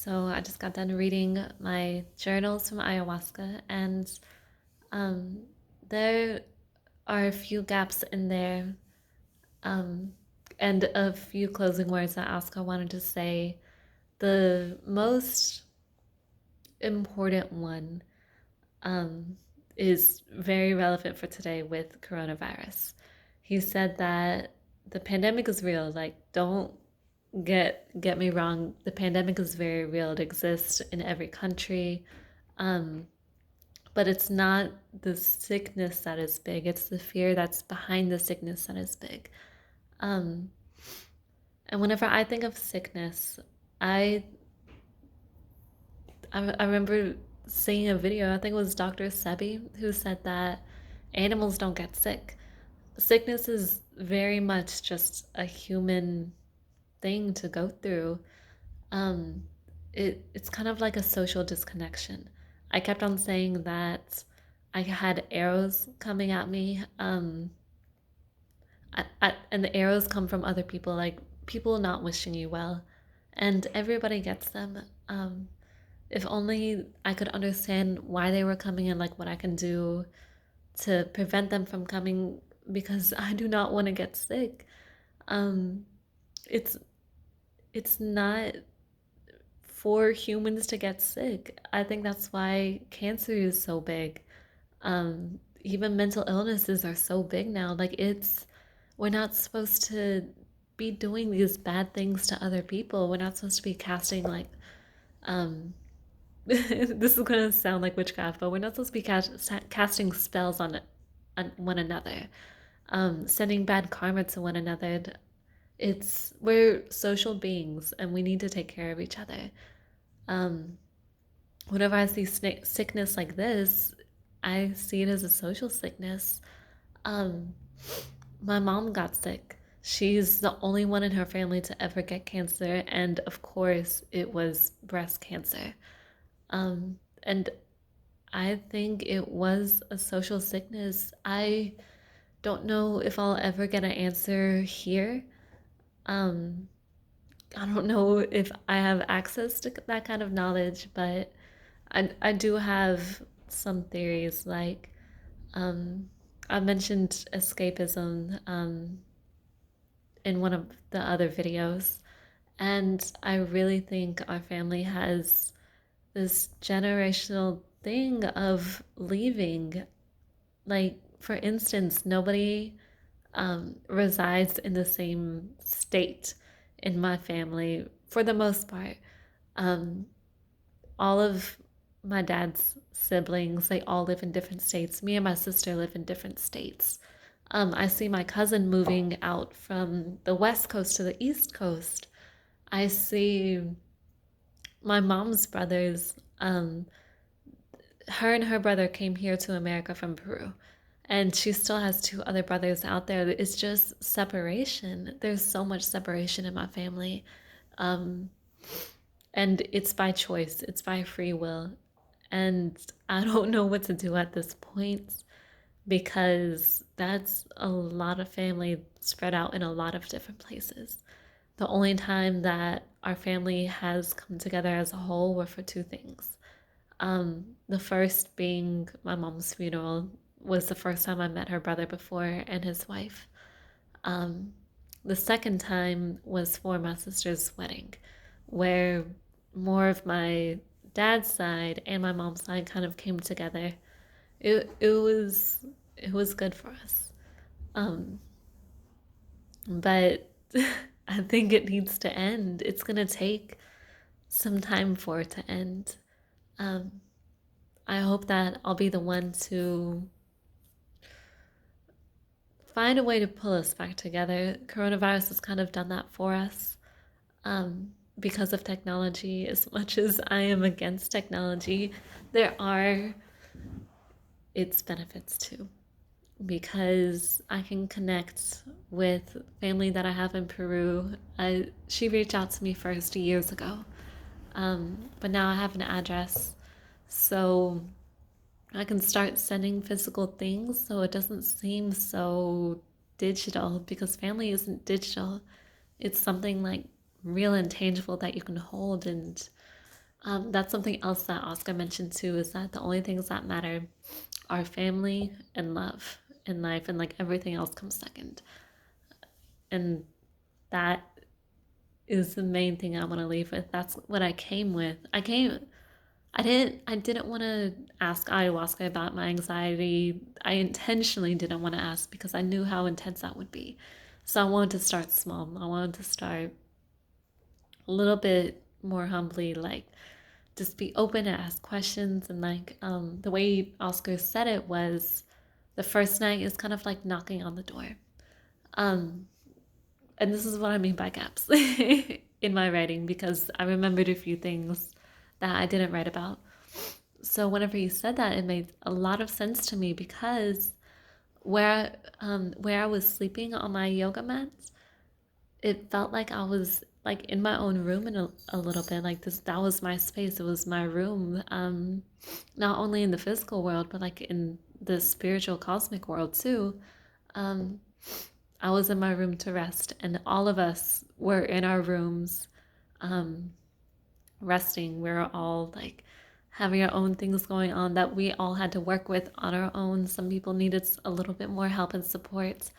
So I just got done reading my journals from ayahuasca, and um, there are a few gaps in there, um, and a few closing words that Oscar wanted to say. The most important one um, is very relevant for today with coronavirus. He said that the pandemic is real. Like, don't get me wrong. The pandemic is very real. It exists in every country, um, but it's not the sickness that is big. It's the fear that's behind the sickness that is big. Um, and whenever I think of sickness, I I remember seeing a video. I think it was Dr. Sebi who said that animals don't get sick. Sickness is very much just a human thing to go through. Um, it's kind of like a social disconnection. I kept on saying that I had arrows coming at me, and the arrows come from other people, like people not wishing you well, and everybody gets them. Um, if only I could understand why they were coming and like what I can do to prevent them from coming, because I do not want to get sick. Um, it's it's not for humans to get sick. I think that's why cancer is so big. Even mental illnesses are so big now. Like we're not supposed to be doing these bad things to other people. We're not supposed to be casting like um this is gonna sound like witchcraft, but we're not supposed to be casting spells on one another, sending bad karma to one another. We're social beings and we need to take care of each other. Um, Whenever I see sickness like this, I see it as a social sickness. Um, my mom got sick. She's the only one in her family to ever get cancer, and of course, it was breast cancer. And I think it was a social sickness. I don't know if I'll ever get an answer here. Um, I don't know if I have access to that kind of knowledge, but I do have some theories. Like, um, I mentioned escapism in one of the other videos, and I really think our family has this generational thing of leaving. Like, for instance, nobody resides in the same state in my family for the most part. Um, all of my dad's siblings, they all live in different states. Me and my sister live in different states. I see my cousin moving out from the West Coast to the East Coast. I see my mom's brothers. Her and her brother came here to America from Peru. And she still has two other brothers out there. It's just separation. There's so much separation in my family. Um, and it's by choice, it's by free will. And I don't know what to do at this point, because that's a lot of family spread out in a lot of different places. The only time that our family has come together as a whole were for two things. The first being my mom's funeral was the first time I met her brother before and his wife. Um, the second time was for my sister's wedding, where more of my dad's side and my mom's side kind of came together. It was good for us. Um, but I think it needs to end. It's gonna take some time for it to end. Um, I hope that I'll be the one to find a way to pull us back together. Coronavirus has kind of done that for us, because of technology. As much as I am against technology, there are its benefits too, because I can connect with family that I have in Peru. She reached out to me first years ago, but now I have an address, so I can start sending physical things so it doesn't seem so digital, because family isn't digital. It's something like real and tangible that you can hold. And That's something else that Oscar mentioned too, is that the only things that matter are family and love in life, and like everything else comes second. And that is the main thing I want to leave with. That's what I came with. I didn't want to ask ayahuasca about my anxiety. I intentionally didn't want to ask because I knew how intense that would be. So I wanted to start small. I wanted to start a little bit more humbly, like just be open and ask questions. And like the way Oscar said it was, the first night is kind of like knocking on the door. Um, and this is what I mean by gaps in my writing, because I remembered a few things that I didn't write about. So whenever you said that, it made a lot of sense to me, because where I was sleeping on my yoga mats, it felt like I was like in my own room in a little bit. Like this, that was my space. It was my room. Not only in the physical world, but like in the spiritual cosmic world too. Um, I was in my room to rest, and all of us were in our rooms, um, resting. We were all like having our own things going on that we all had to work with on our own. Some people needed a little bit more help and support,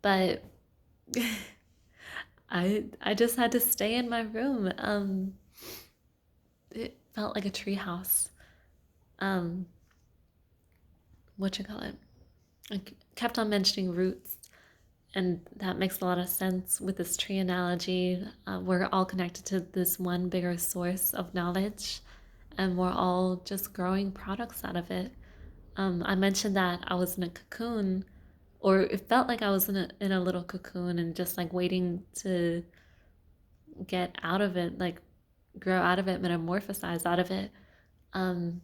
but I just had to stay in my room. It felt like a tree house. Um, what you call it? I kept on mentioning roots, and that makes a lot of sense with this tree analogy. We're all connected to this one bigger source of knowledge, and we're all just growing products out of it. I mentioned that I was in a cocoon, or it felt like I was in a little cocoon and just like waiting to get out of it, like grow out of it, metamorphosize out of it. Um,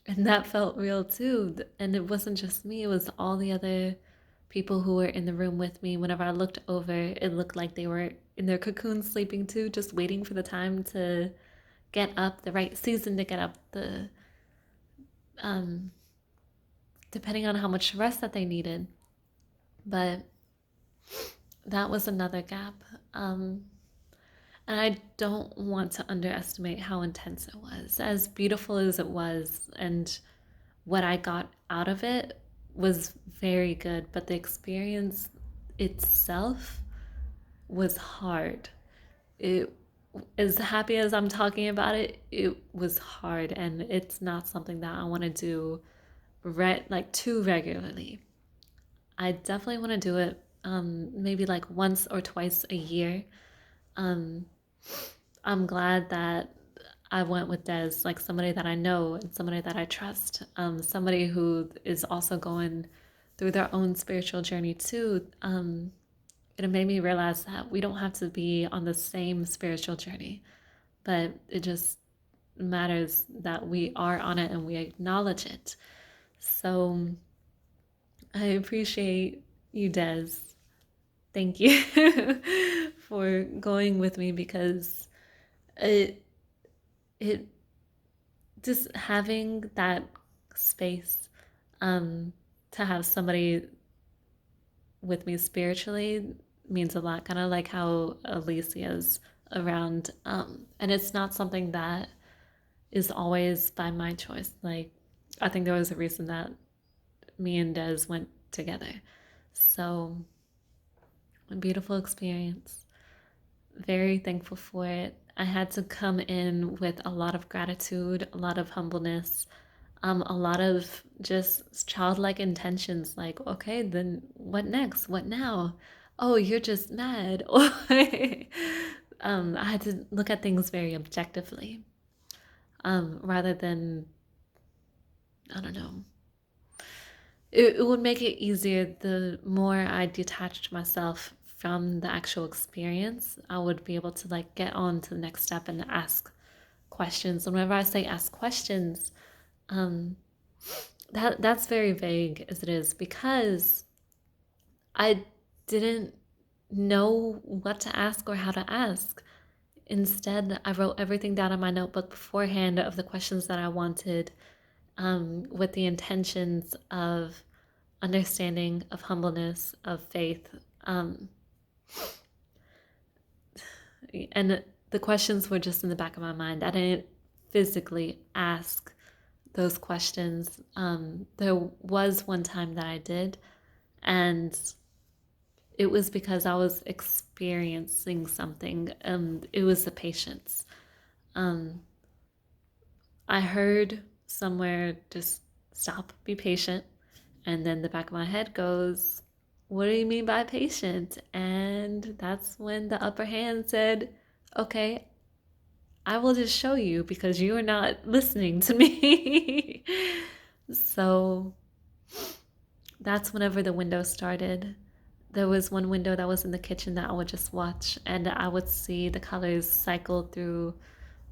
and that felt real too. And it wasn't just me, it was all the other people who were in the room with me. Whenever I looked over, it looked like they were in their cocoon sleeping too, just waiting for the time to get up, the right season to get up, the um, depending on how much rest that they needed. But that was another gap. Um, and I don't want to underestimate how intense it was. As beautiful as it was, and what I got out of it was very good, but the experience itself was hard. It, as happy as I'm talking about it, it was hard, and it's not something that I want to do like too regularly. I definitely want to do it maybe like once or twice a year. Um, I'm glad that I went with Des, like somebody that I know and somebody that I trust, somebody who is also going through their own spiritual journey too. It made me realize that we don't have to be on the same spiritual journey, but it just matters that we are on it and we acknowledge it. So I appreciate you, Des. Thank you for going with me, because it it just having that space, um, to have somebody with me spiritually means a lot. Kind of like how Alicia's around, and it's not something that is always by my choice. Like I think there was a reason that me and Des went together. So a beautiful experience. Very thankful for it. I had to come in with a lot of gratitude, a lot of humbleness, a lot of just childlike intentions, like, okay, then what next? What now? Oh, you're just mad. Or I had to look at things very objectively, rather than, I don't know. It would make it easier the more I detached myself from the actual experience. I would be able to like get on to the next step and ask questions. And whenever I say ask questions, um, that's very vague as it is, because I didn't know what to ask or how to ask. Instead, I wrote everything down in my notebook beforehand of the questions that I wanted, with the intentions of understanding, of humbleness, of faith. Um, and the questions were just in the back of my mind. I didn't physically ask those questions. There was one time that I did, and it was because I was experiencing something. It was the patience. Um, I heard somewhere, just stop, be patient. And then the back of my head goes, what do you mean by patient? And that's when the upper hand said, okay, I will just show you because you are not listening to me. So that's whenever the window started. There was one window that was in the kitchen that I would just watch, and I would see the colors cycle through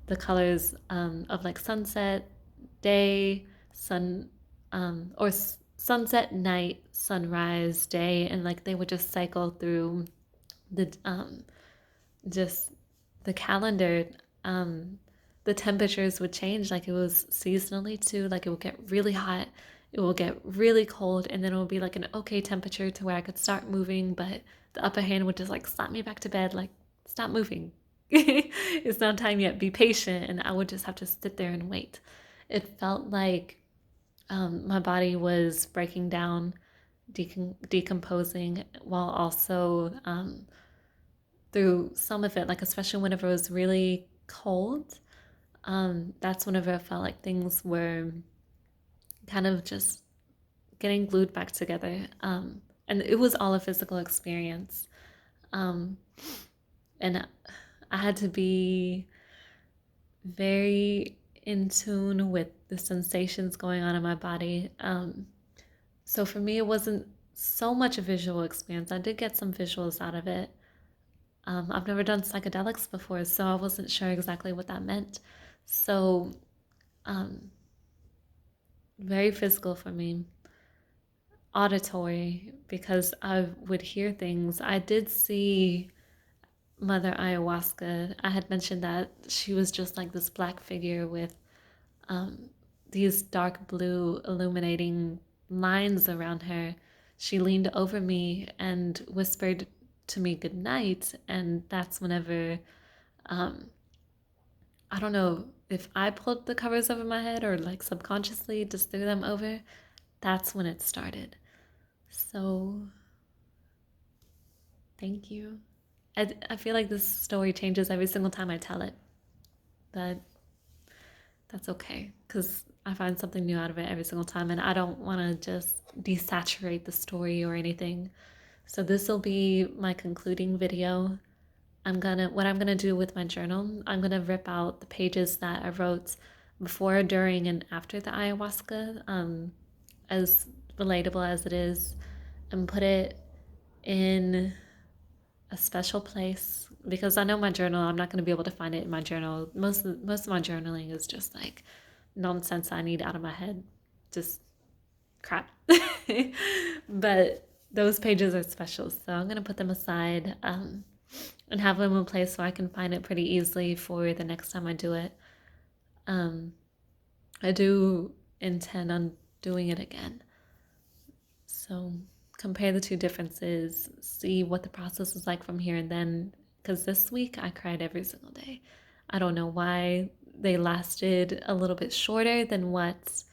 the colors of like sunset, day, sun, or sunset, night, sunrise, day, and like they would just cycle through the just the calendar. Um, the temperatures would change, like it was seasonally too. Like it would get really hot, it will get really cold, and then it would be like an okay temperature to where I could start moving, but the upper hand would just like slap me back to bed, like stop moving. It's not time yet. Be patient, and I would just have to sit there and wait. It felt like my body was breaking down, decomposing, while also through some of it, like especially whenever it was really cold, that's whenever I felt like things were kind of just getting glued back together. And it was all a physical experience. Um, and I had to be very in tune with the sensations going on in my body. So for me, it wasn't so much a visual experience. I did get some visuals out of it. I've never done psychedelics before, so I wasn't sure exactly what that meant. So, um, very physical for me. Auditory, because I would hear things. I did see Mother Ayahuasca. I had mentioned that she was just like this black figure with um, these dark blue illuminating lines around her. She leaned over me and whispered to me good night, and that's whenever um, I don't know if I pulled the covers over my head or like subconsciously just threw them over. That's when it started. So, thank you. I feel like this story changes every single time I tell it, but that's okay because I find something new out of it every single time, and I don't want to just desaturate the story or anything. So, this will be my concluding video. What I'm gonna do with my journal, I'm gonna rip out the pages that I wrote before, during, and after the ayahuasca, as relatable as it is, and put it in a special place because I know my journal, I'm not gonna be able to find it in my journal. Most of my journaling is just like nonsense I need out of my head, just crap. But those pages are special, so I'm gonna put them aside. And have them in place so I can find it pretty easily for the next time I do it. Um, I do intend on doing it again. So compare the two differences, see what the process is like from here and then. Because this week I cried every single day. I don't know why they lasted a little bit shorter than what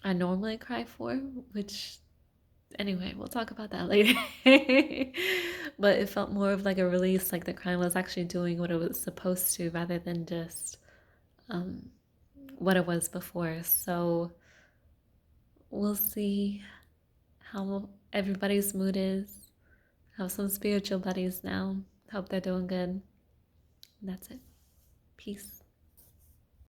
I normally cry for, which anyway, we'll talk about that later. But it felt more of like a release, like the crime was actually doing what it was supposed to rather than just um, what it was before. So we'll see how everybody's mood is. Have some spiritual buddies now. Hope they're doing good. That's it. Peace.